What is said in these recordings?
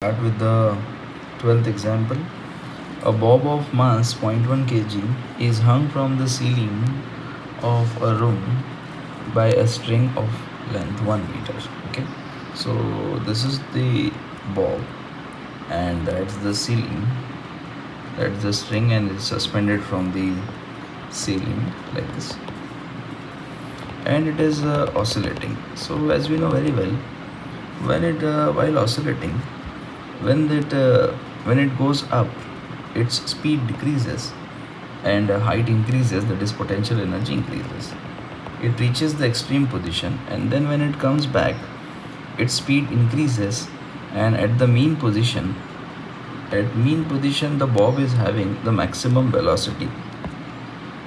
Start with the 12th example. A bob of mass 0.1 kg is hung from the ceiling of a room by a string of length 1 meter. Okay, so this is the bob, and that's the ceiling. That's the string, and it's suspended from the ceiling like this, and it is oscillating. So as we know very well, when it while oscillating, when it goes up, its speed decreases and height increases, that is potential energy increases. It reaches the extreme position, and then when it comes back, its speed increases, and at mean position the bob is having the maximum velocity.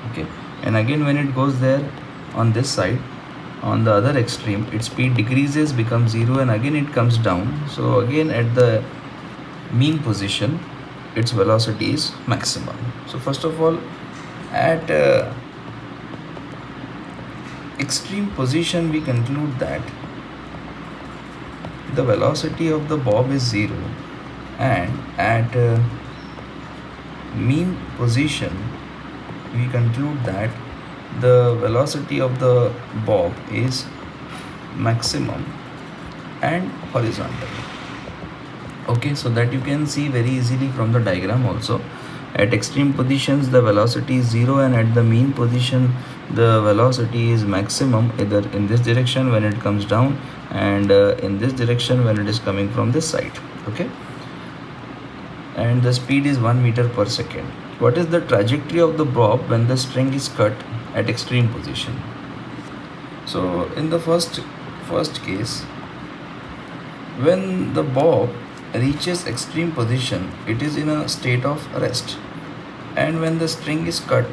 Okay, and again when it goes there on this side, on the other extreme, its speed decreases, becomes zero, and again it comes down. So again at the mean position, its velocity is maximum. So first of all, at extreme position, we conclude that the velocity of the bob is zero, and at mean position, we conclude that the velocity of the bob is maximum and horizontal. Okay, so that you can see very easily from the diagram also. At extreme positions, the velocity is zero, and at the mean position, the velocity is maximum, either in this direction when it comes down, and in this direction when it is coming from this side. Okay, and the speed is 1 meter per second. What is the trajectory of the bob when the string is cut at extreme position? So in the first case, when the bob reaches extreme position, it is in a state of rest, and when the string is cut,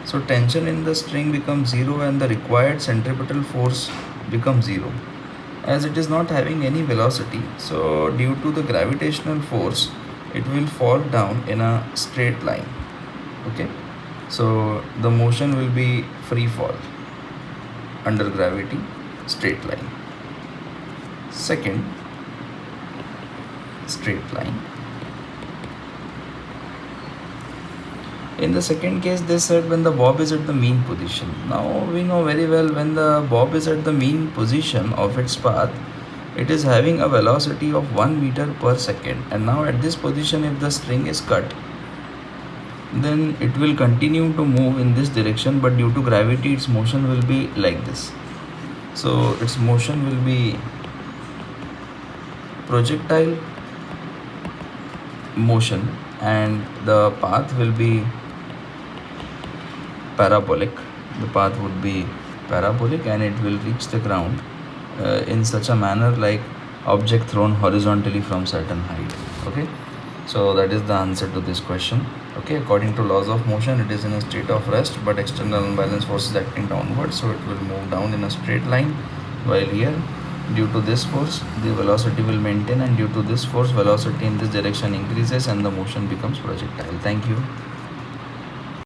so tension in the string becomes zero, and the required centripetal force becomes zero, as it is not having any velocity. So due to the gravitational force, it will fall down in a straight line. Okay, so the motion will be free fall under gravity, straight line. Second, straight line. In the second case, they said when the bob is at the mean position. Now we know very well, when the bob is at the mean position of its path, it is having a velocity of 1 meter per second, and now at this position, if the string is cut, then it will continue to move in this direction, but due to gravity, its motion will be like this. So its motion will be projectile motion, and the path will be parabolic. The path would be parabolic, and it will reach the ground in such a manner like object thrown horizontally from certain height. Okay, so that is the answer to this question. Okay, according to laws of motion, it is in a state of rest, but external unbalanced force is acting downward, so it will move down in a straight line, while here, due to this force, the velocity will maintain, and due to this force, velocity in this direction increases, and the motion becomes projectile. Thank you.